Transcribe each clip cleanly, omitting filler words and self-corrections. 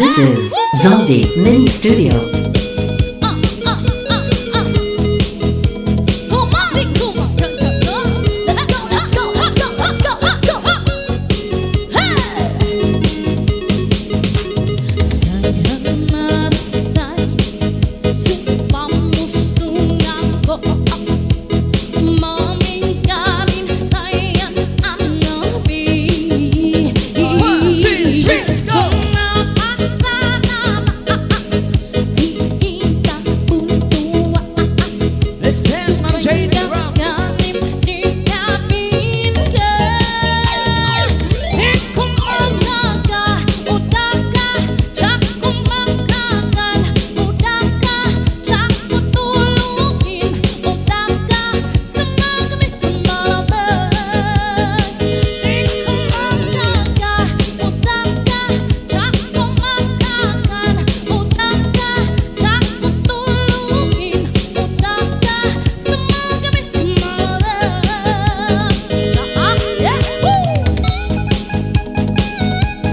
This is Zombie Mini Studio.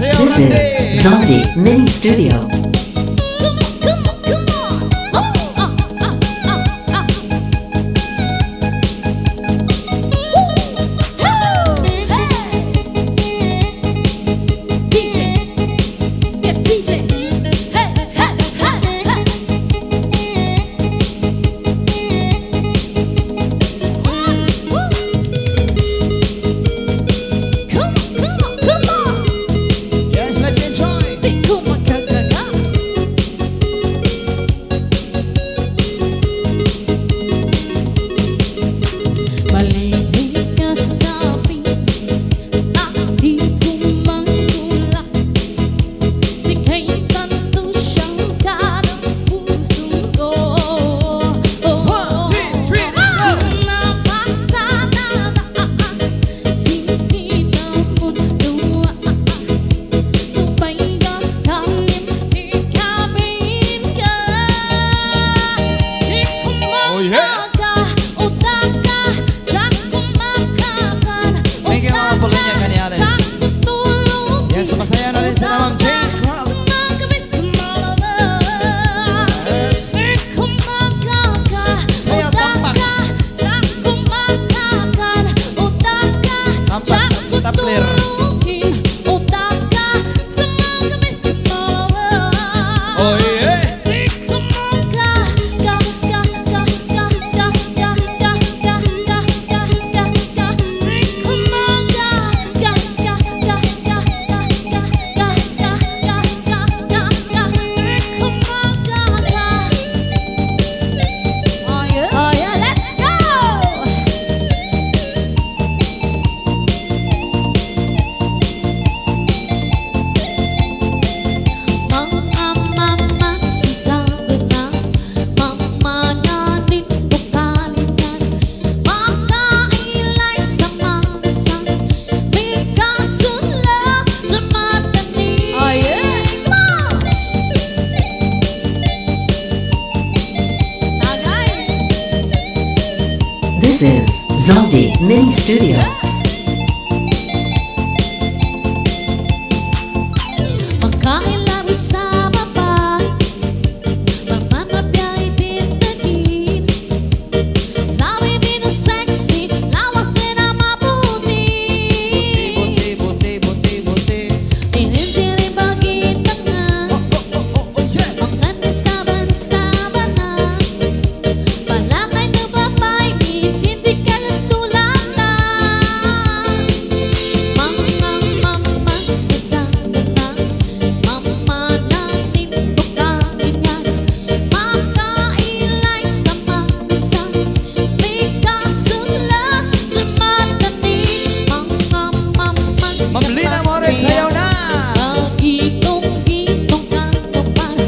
This is Zombie Mini Studio. Sama saya narin sa namang Jane Crowd. Yes. Saya Tampax. Tampax at Stapler. Oh yeah. This is Zombie Mini Studio. Mamlina More, sayaw na!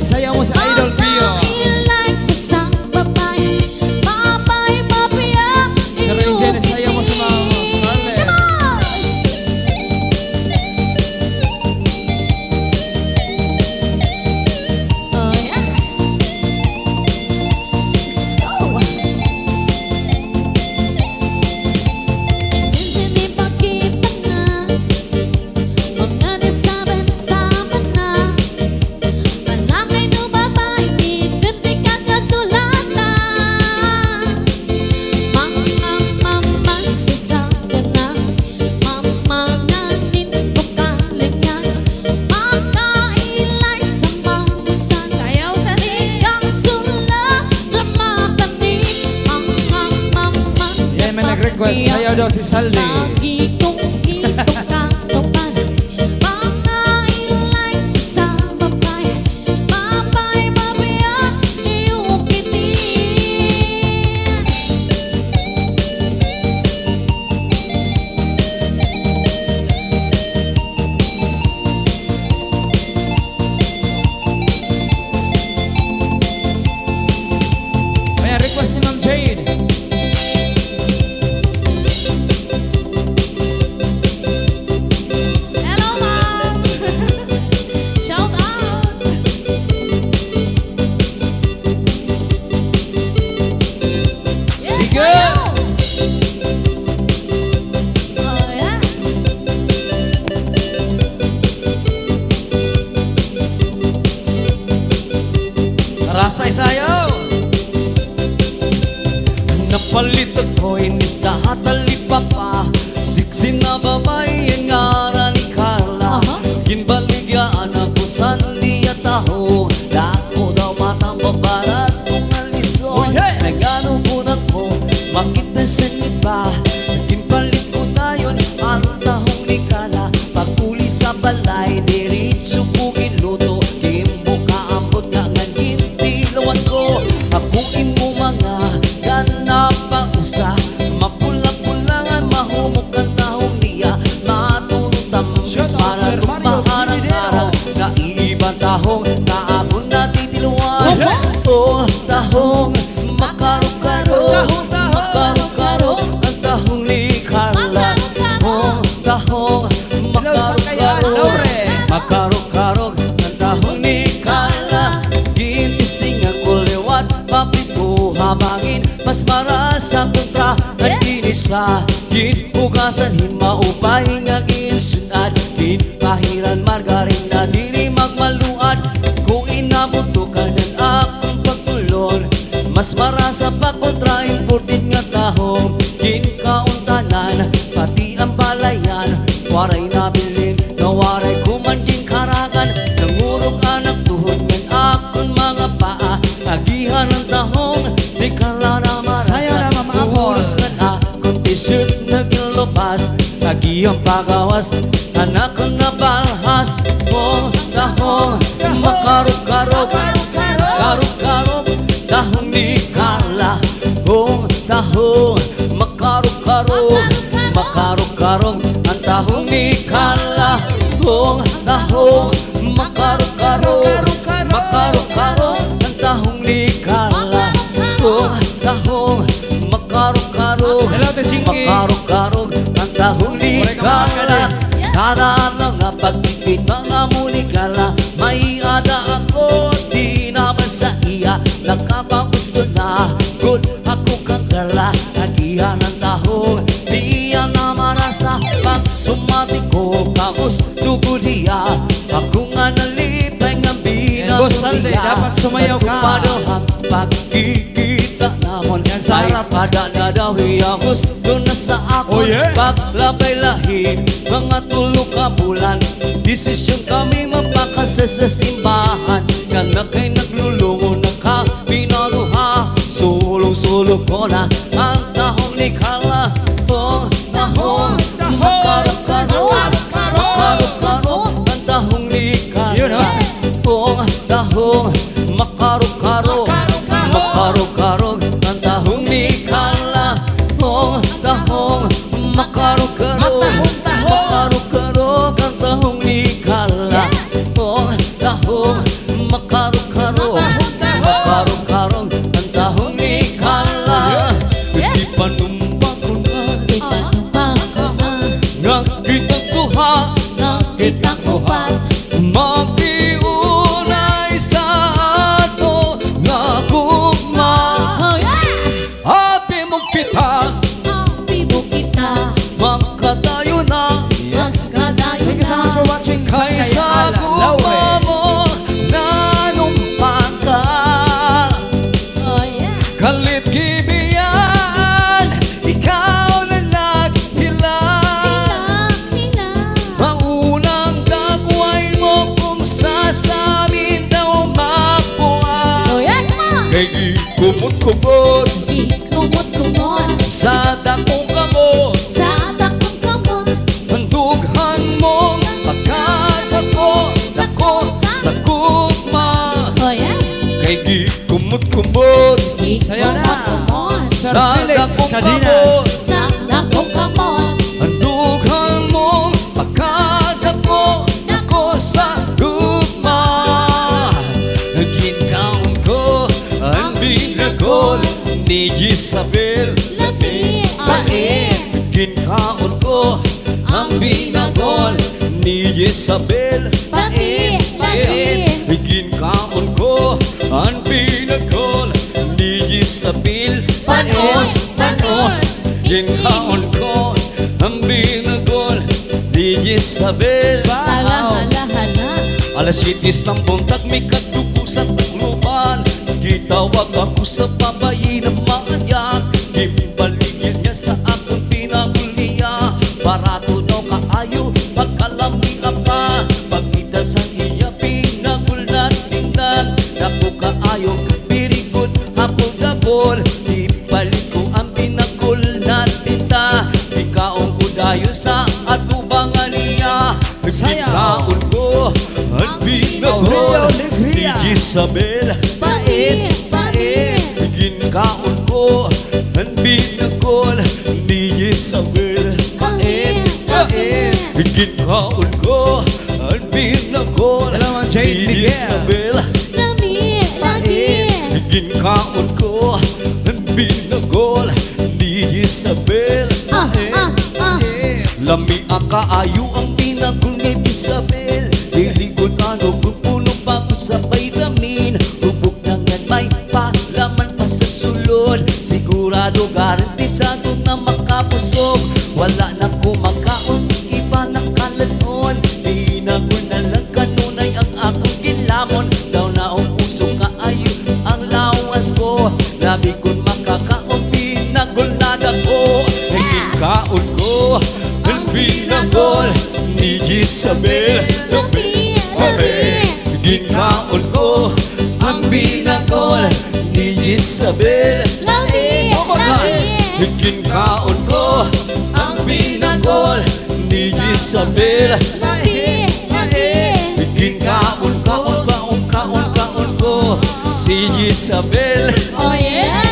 Sayaw mo sa Idol Pio. Sa Ranger, sayaw mo sa mga Scarlett. Let's go. request, sayaw daw si Saldi. Lagi kong itukang-tukan, mga ilay sa babay, mabay-mabayan iyong kitin. May request ni Ma'am Jade. Hello, Mom! Shout out! Sige! Oh, yeah. Rasay sayaw. Napalit ako'y nista at alipapa Siksi na babae ang ngaran ni Carla Ginbaligyan ako sa niya taho Dako daw matang babarat kung alison Nagano po na ko makita sa iba Ginbalit ko na yun ang tahong ni Carla Paguli sa balay diritso po giluto Kimbuka ambot nga nga gintilawan ko Hakuin mo mga ganap ang usa Mapula-pulangan mahumok ang tahong niya Matulog tamang para lumahan ang araw Naibang tahong kaabon na titiluan Oh, tahong makarok-karok Makarok-karok ang tahong ni Carla Oh, tahong makarok-karok Makarok-karok ang tahong ni Carla Ginising ako lewat papipo habangin Mas maras ang kontra at kinisa Ginugasan himaupay nga ginsunad Ginpahiran margarin na diri magmaluad Kung inabuto ka ng akong pagtulon Mas maras ang pagkontra imported nga tahong Ginkauntanan pati ang balayan Waray nabilin na waray kumanjing karangan Nangurog anak tuhod ng akong mga paa Agihan ng tahong di ka lang na marasa Sayaw na, Mama Apple. Ulos ka na kung t-shirt naglupas Agihang pagawas anak ko na balhas Oh, tahong makarok-karok Karok-karok tahong ni Carla Oh, tahong makarok-karok Makarok-karok ang tahong ni Carla Oh, tahong makarok-karok Makarok-karok ang tahong ni Carla Oh, tahong makarok-karok Hello, Ate Jinky. Makarok-karok ang tahong ni Carla Kadaan lang na pagtipid mga muli Carla May ada ako di naman sa iya Nakapagusto na good ako kang Carla Nagihan ng tahong di yan na marasa Pag sumati ko kagusto ko diya Ako nga nalipay nga Boss Saldi, dapat sumayaw ka. Padohang pagkikita namon Yan sa harap. Pada na daw iya gusto na sa ako Oh, yeah. Paglabay lahib mga tulo ka bulan Desisyon kami mapakasa sa simbahan Nga na kay naglulungo na ka pinaluha Sulong-sulong ko na ang tahong ni Carla Oh, tahong makarok-karok Makarok-karok ang tahong ni Yun, Carla Oh, tahong makarok-karok Makarok-karok ang tahong ni Carla Oh, tahong makarok-karok Makarok-karok ang tahong ni Carla Oh, tahong makarok-karok Makarok-karok ang tahong ni Carla Di pa numpa ko na Nga kita ko ha Nakita ko pa Magdiunay sa ato nga gugma Oh, yeah! Habi mo kita Happy mo kita Magkatayo na Mas kadayo Thank you so much for watching. Kaysa gugma Laure. mo nanumpa ka Oh, yeah! Kalit gibiyan Ikaw na naghilang Hila Maunang dagway mo kung sasamin daw makuha Oh, yeah, come on! Kay kumot-kumot Di kumot-kumot sa dakong kamot kumot Sayo na. Sir Sa Felix dakong Cardenas. kamot Sa dakong kamot Ang dugang mong pagkadako Ako sa gugma Ginkaon ko ang binagol Ni Jezabel Lami Pait Ginkaon ko ang binagol Ni Jezabel Pait Ginkaon ko ang binagol Ni Jezabel Panos, panos. Ginkaon ko ang binagol Ni Jezabel Hala, hala, hala. Alas 7 sampung tagmi kadugo sa tagluban Gitawag ako sa babayi na maanyak Gimbaligyan niya sa akong pinagul niya Barato daw kaayo pagkalami pa Pagkita sa iya pinagul na tingnan Naku kaayo pirikot hapol-gapol Di balik ko ang pinagul na tinta Ikaon ko dayo sa atubangan niya Nagkikaon ko ang pinagol Ni Jezabel Pait, pait. Ginkaon ko ang binagol Ni Jezabel Pait, pait. Ginkaon ko ang binagol Hello, Jane Ni Miguel. Jezabel Lami, lami. Ginkaon ko ang binagol Ni Jezabel Lami ang kaayo ang binagol ni Jezabel Liligod ano kung puno pa ko sa vitamin Hubog na nga may palaman pa sa sulod Sigurado garantisado na makapusok Wala na kumakaon, iba na kalanon Binagol na lang kanunay ang akong gilamon Daw na puso kaayo ang lawas ko Labi kong makakaon, binagol na dako Naging ko ang binagol ni Jezabel Lami, lami. Ginkaon ko ang binagol ni Jezabel Lami, lami. Ginkaon ko ang binagol ni Jezabel Lami, lami. Ginkaon kaon ko si Jezabel Oh yeah.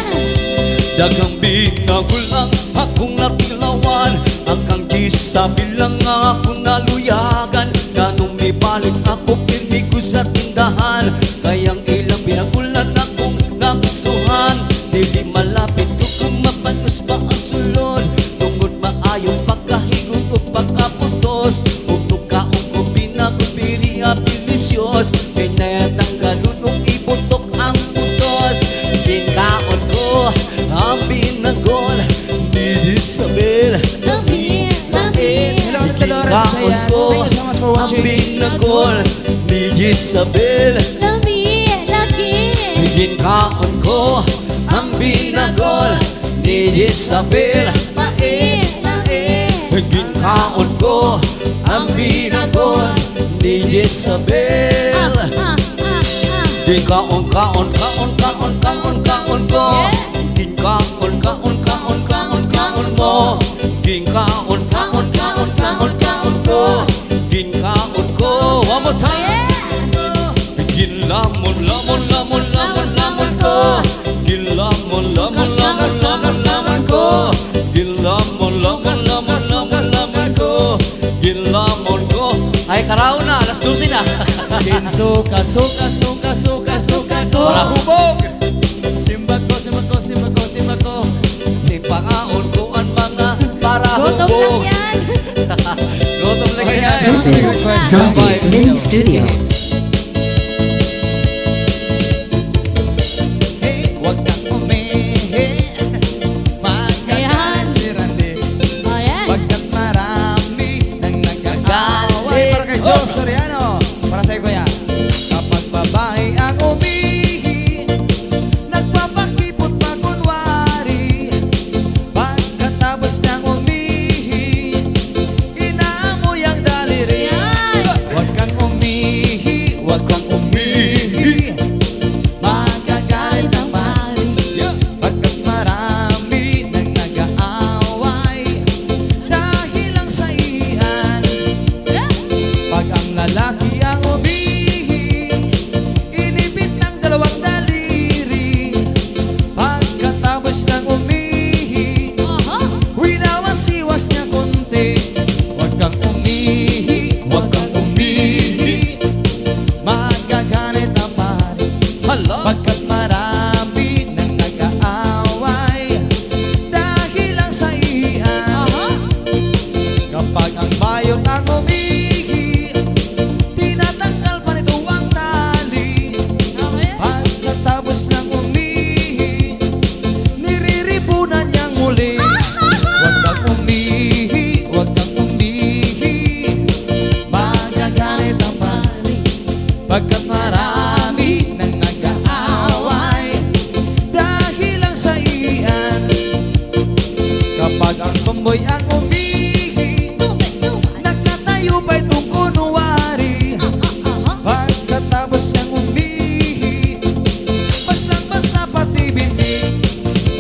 Dagang binagol ang akong napilawan Akang Jezabel lang ang akong naluyagan Ganong may balik ako pirmi ko sa tindahan Kayang ilang binagulan akong nagustuhan Dili malapit ko kung mapanos pa ang sulod Tungod maayong pagkahigog o pagkaputos Ugnog kaong ko binagol pili abilisyos Kaya natanggalon o ibutok ang putos Ginkaon ko ang binagol ni Jezabel Lami, lami. Hello, Dolores Sayas. Thank you so much for ang watching. binagol ni Jezabel Lami, lagi. Ginkaon ko ang binagol ni Jezabel Pait, pait. Ginkaon ko ang binagol ni Jezabel Ginkaon ko Ginkaon mo Ginkaon ko One more time Ginlamon ko Ginlamon ko Ginlamon ko Ay karaw na, alas 12 na Suka, suka, suka, suka, suka ko. Para hubog Simbag ko, simbag ko, simbag ko, simbag ko. Ipangaon ko ang mga para Gutom lang hubog yan. Gutom lang yan This is Zombie Mini Studio. Huwag kang umihi. Magkagalit si Randy. Oh yeah. Pagkat marami nang nagkakaway. Para kay Joe Soriano. Para sa'yo kuya. Kapag babae ang umihi, nagpapakipot pa kunwari. Pagkatapos niyang umihi, inaamoy ang daliri. Huwag kang umihi, huwag kang umihi. Magagalit ang pari. Pagkat marami nang nag-aaway dahil lang sa iyan. Pag ang lalaki ang umihi, inipit ng dalawang daliri. Pagkat marami nang nag-aaway dahil lang sa iyan. Kapag ang tomboy ang umihi, nagkatayo pa'y tungkunwari. Pagkatapos ang umihi, basang-basa pati bibig.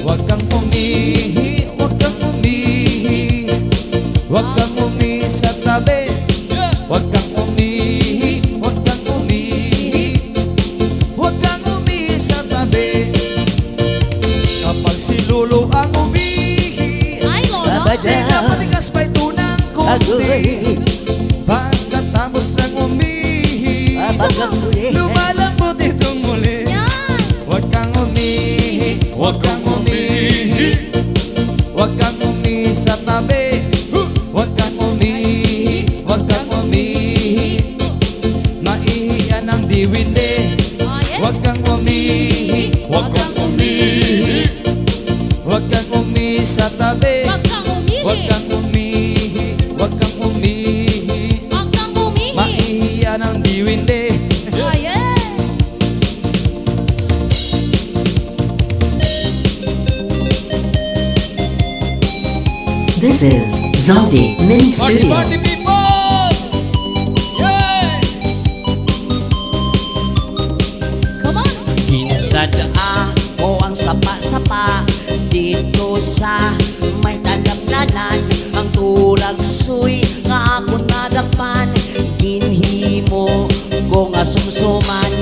Huwag kang umihi, huwag kang umihi, huwag kang umihi sa tabi. Huwag kang umihi, huwag kang umihi, huwag kang umihi sa tabi. Kapag si Lolo ang umihi, Ay, Lolo. pinapatigas pa'y tunang kunti. Pagkatapos ang umihi, lumalambot itong muli. Yan. Huwag kang umihi, huwag kang umihi, huwag kang umihi sa tabi. Huwag kang umihi, huwag kang umihi, maihiyan ang diwindi. Oh, yeah. Huwag kang umihi, huwag kang umihi, huwag kang umihi sa tabi. Huwag kang umihi. Huwag kang umihi, huwag kang umihi, Huwag kang umihi. maihiyan ang diwindi. Oh, yeah. This is Zaldi Mini Party, Studio. party people! Yay! Come on. Kinsadaan ko ang sapa-sapa dito sa may tadamnanan. Ang tulag suy nga ako nadakpan, ginhimo ko nga sumsuman.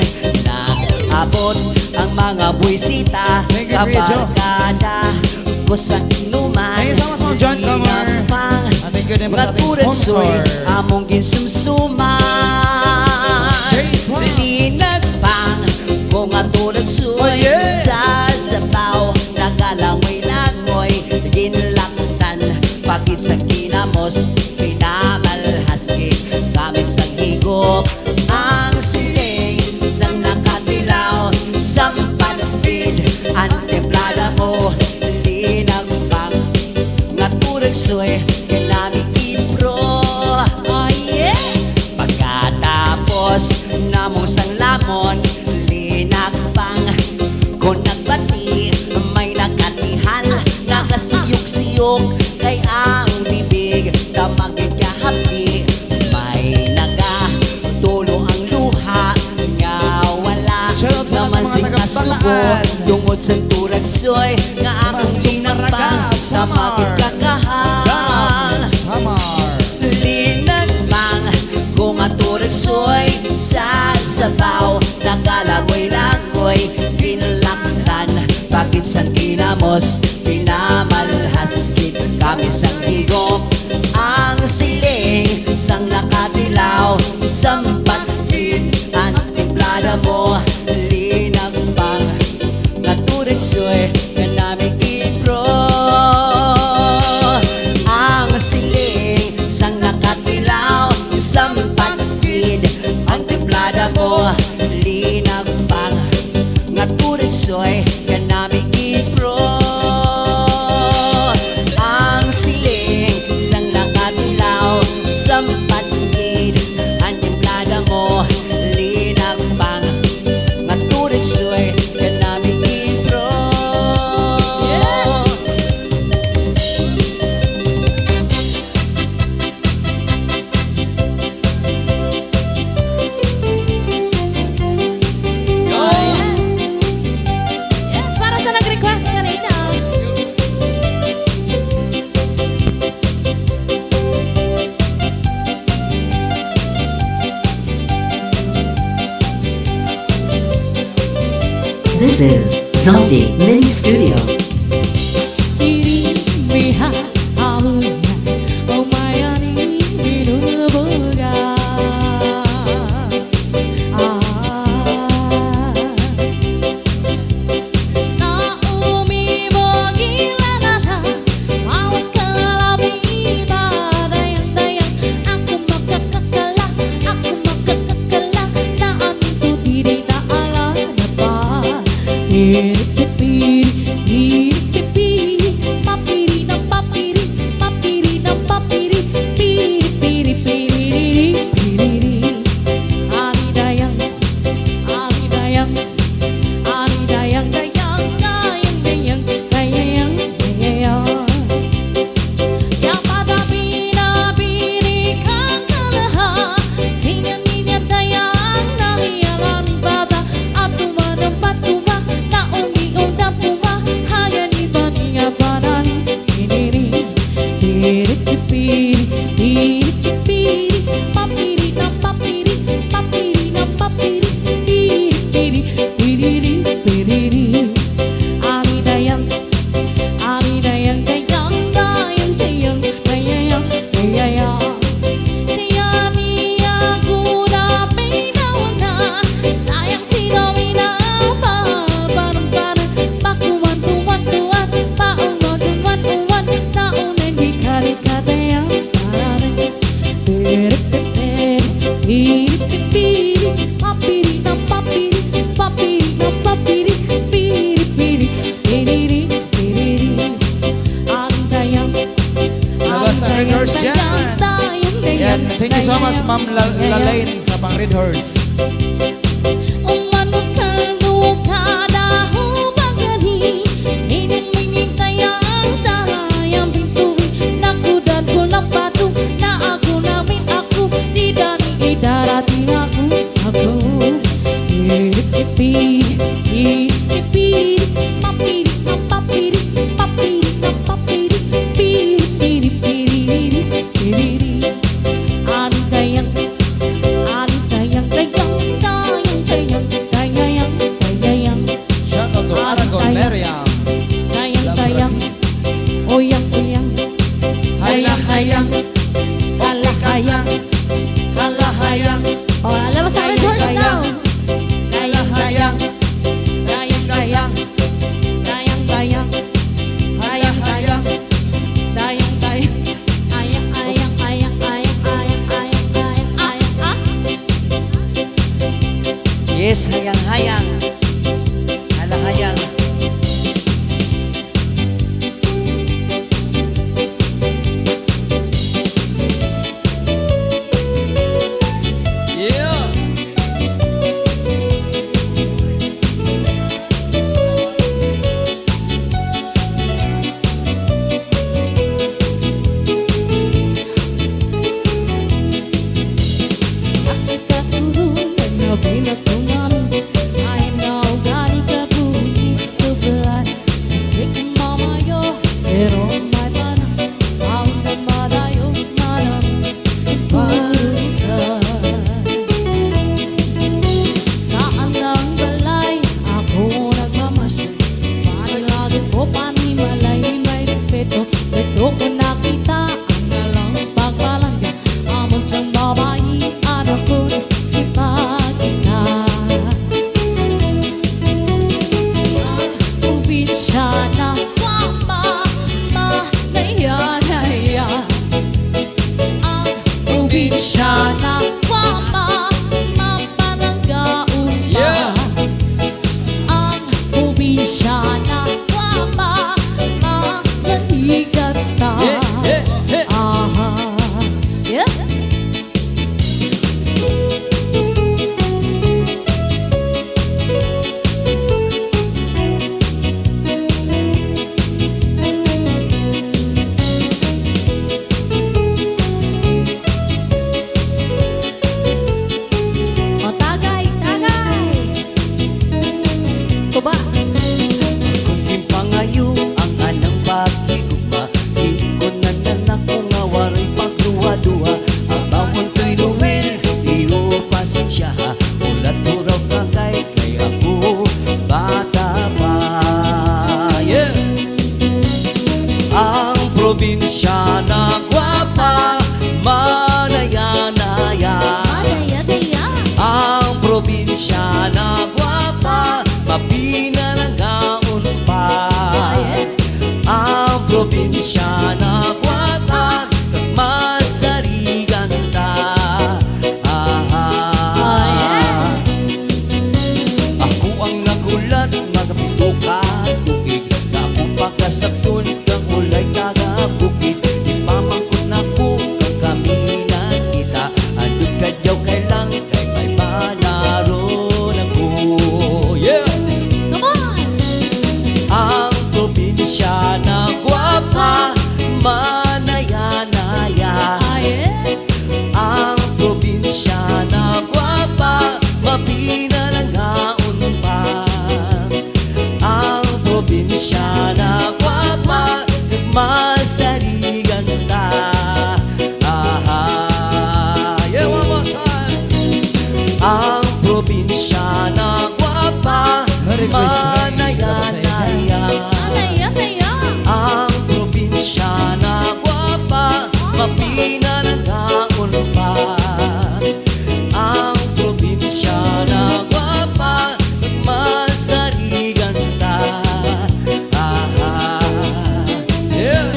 Nag-abot ang mga buwisita, Thank you, Kuya Joe. kabarkada ko sa inuman. Thank you so much, Ma'am John Camar. At thank you din po sa ating sponsor. Among ginsumsuman. J-Pop. Linagpang kung atulad suy Oh, yeah. sa sabaw, nagalangoy-langoy, ginlaktan, pagit sa kinamos, pinamalhaski, kami sa higop, ang siling, sang nakatilaw, sampatid, ang templada mo, linagpang, natulad suy, kinaming ibro. Oh, yeah. Pagkatapos namong sang lamon, linakpang kung nagbati, may nakatihan, nakasiyok-siyok kay ang bibig, tamagin kahapi, may nagatulo ang luha, nga wala Shoutout sa naman mga sing taga-Balaan. kasubo, tungod sa turagsoy, nga akong Masumaraga, ginapang, tamagin Samar. kakahang. Samar. Linagpang kung atulad soy sa sabaw, nagalagoy-langoy, pinlaktan, bakit sa kinamos, pinamalhaskit, kami sang higop, ang siling, sang nakatilaw, sampatid, ang templada mo, linagpang, natulad soy, kanaming ibro. Ang siling, sang nakatilaw, sampatid, ang templada mo, linagpang, natulad soy, kanaming ibro. Ang siling, sang nakatilaw, sampatid, ang templada mo, linagpang, natulad soy, kanaming ibro. Yes, para sa nag-request kanina. This is Zaldi Mini Studio. Dirinya amunya umayani binubuga. Na umi bogila na awas kalabi dayang-dayang aku makakakala na amintu diri na ala na pa. Hirip-hirip pang Red Horse. Umanod kaldo kada hubagani Mining-mining tayang dayang pintuin Nakudan ko na pato na ako namin ako Di dani idarating ako Ipi, ipi, papiri, papiri, papiri, papiri Piri, piri, piri, piri Ano kayang Shout out to Aragon, Miriam. Hayang, halahayang, halahayang, Oh, alam mo sa Red Horse now. halahayang, hayang, Dayang, halahayang. Yes, hayang-hayang, halahayang. Yeah. Pero may panang taon na madayo malamig ipurutan Saan ang balay ako nagmamasya Panilagan ko panimalay may respeto Ito ko nakita ang nalang pagpalangga Amang siyang babae anak ko ipagkita Probinsya na wapa manaya-naya Ang probinsya na wapa mapalanggaon pa Ang probinsya na wapa masaligat ta Aha Yeah O tagay Tuba Kung kimpangayo ang anang pagigugma Iko na nanako nga waray pagduwa-duwa Ang bawon ko'y luwil, iyo pasensya Ulat huraw kakay kay ako bata pa Yeah! Ang probinsya na gwapa manaya-naya Manaya-naya Ang probinsya na gwapa mapinanagaon pa Ang probinsya na gwapa masarigan ta Ako ang nagulat magapito ka tukig Na ako pagkasabton kang ulay tagabukid Ipamangkot na ko kakaminan kita Andun ka daw kailang kay may malaro na ko Yeah! Come on Ang probinsya na gwapa manaya-naya Ang probinsya na gwapa mapinanagaon pa Ang probinsya na gwapa masarigan ta Yeah, one more time Ang probinsya na gwapa Merry Christmas, Ray. manaya-naya Manaya-naya Ang probinsya na gwapa mapinanagaon pa Ang probinsya na gwapa masarigan ta Yeah!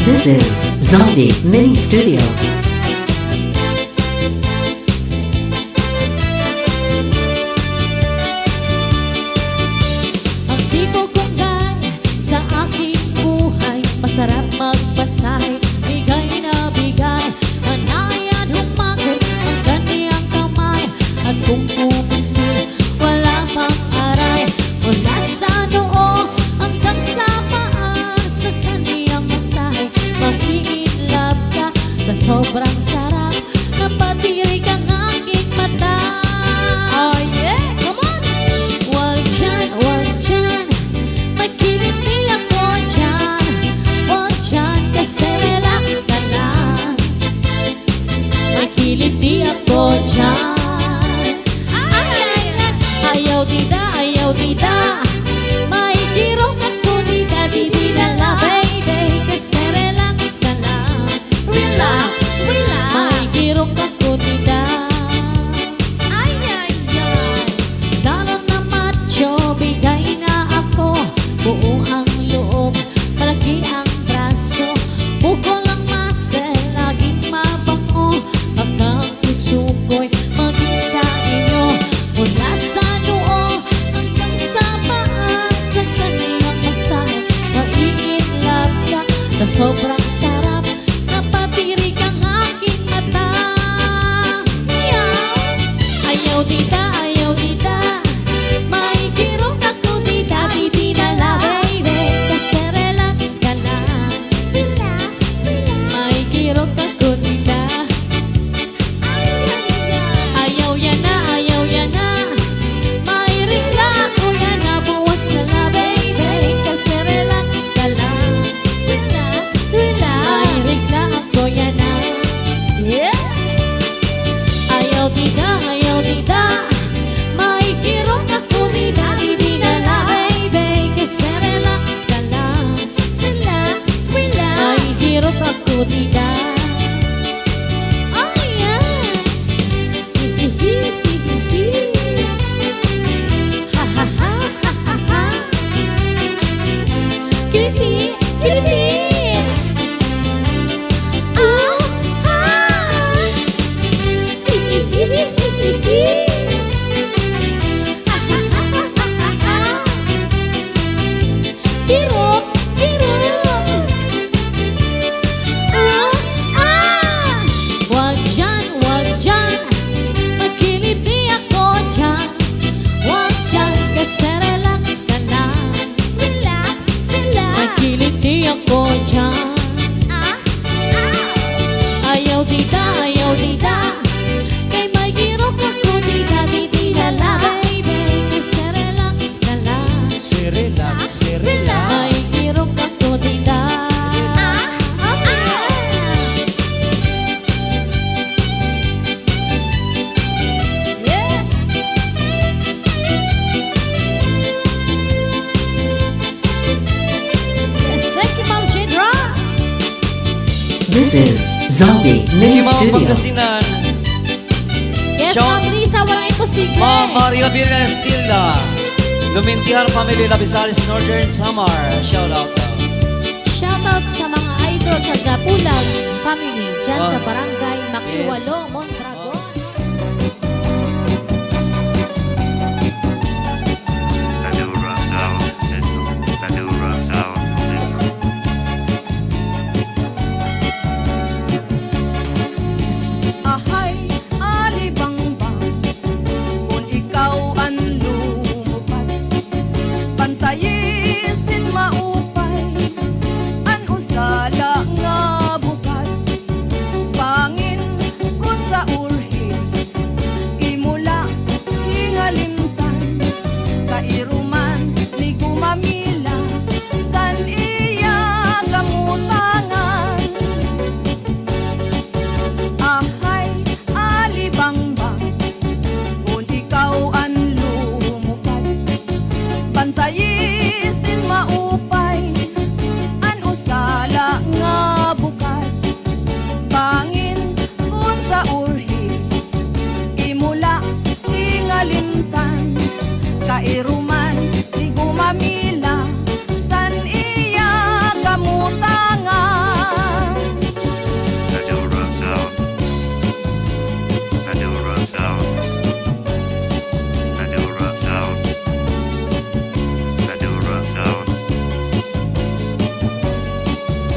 This is Zombie Mini Studio. May kirong ako di dinala baby kasi relax ka lang. Relax, relax. May kirong ako di ay, ay, ay. Daron na macho, bigay na ako. Buo ang loob, malaki ang braso. Bukol ang muscle, laging mabango. Hanggang puso ko'y maging sa inyo. Mula sa noo hanggang sa paa. Sa kanilang masahe, mai-in-love ka. Na sobrang sarap, napatirig ang aking mata. Ayaw dita, may kirong ako dita, di dinala baby, kasi relax ka lang. Relax, relax. May kirong ako dita. Ayaw yan na, may ringla ako yan na, buwas na la baby, kasi relax ka lang. Relax, relax. May ringla ako yan na. Yeah. Ayaw dita, may kirong ako dita, di dinala baby, kasi relax ka lang. Relax, relax. May kirong ako dita. Oh yeah. Hihihihihi. Ha ha ha ha ha ha. Kitty, kitty. Ah, ah. Hihihihihi. Kirok, kirok. Wag dyan, magkiliti ako dyan. Wag dyan, kasi relax ka lang. Relax, relax. Magkiliti ako dyan. Ayaw dita, kay may kirok ako dita, di dinala baby, kasi relax ka lang. Si relax, si relax. May kirok ako dita. Yeah. Yes, thank you, Ma'am Jadra. This is Zombie Sige Mini mga Studio. Pangasinan, Yes, Sean. Ma'am Lisa, walang imposible. Ma'am Maria Villas Silva, Lumintihar Family Labisaris Northern Samar. Shout out daw. Shoutout sa mga idol sa Zapulag family dyan sa Wow. Barangay Makiwalo, Yes. Mondragon. Madura Sound System. Madura Sound System. Ahay, alibangbang, kung ikaw ang lumupad, pantayisin maupay, ang usala nga bukas, pangin kung sa urhi, imula hingalimtan, kairuman ni gumamila, san iya kamutangan. Ahay, alibangbang, kung ikaw ang lumupad, pantayisin maupay, ang usala nga bukas, pangin kung sa urhi, imula hingalimtan, kairuman ni gumamila, san iya kamutangan. Madura Sound. Madura Sound. Madura Sound. Madura Sound.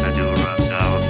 Madura Sound.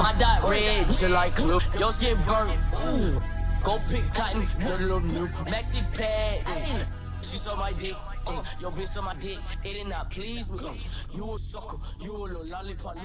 My dot red, shit like glue. Your skin burnt. Ooh. Go pick cotton, put a little new maxi pad. She saw my dick. Yo, bitch, on my dick. It did not please me. You a sucker. You a little lollipop.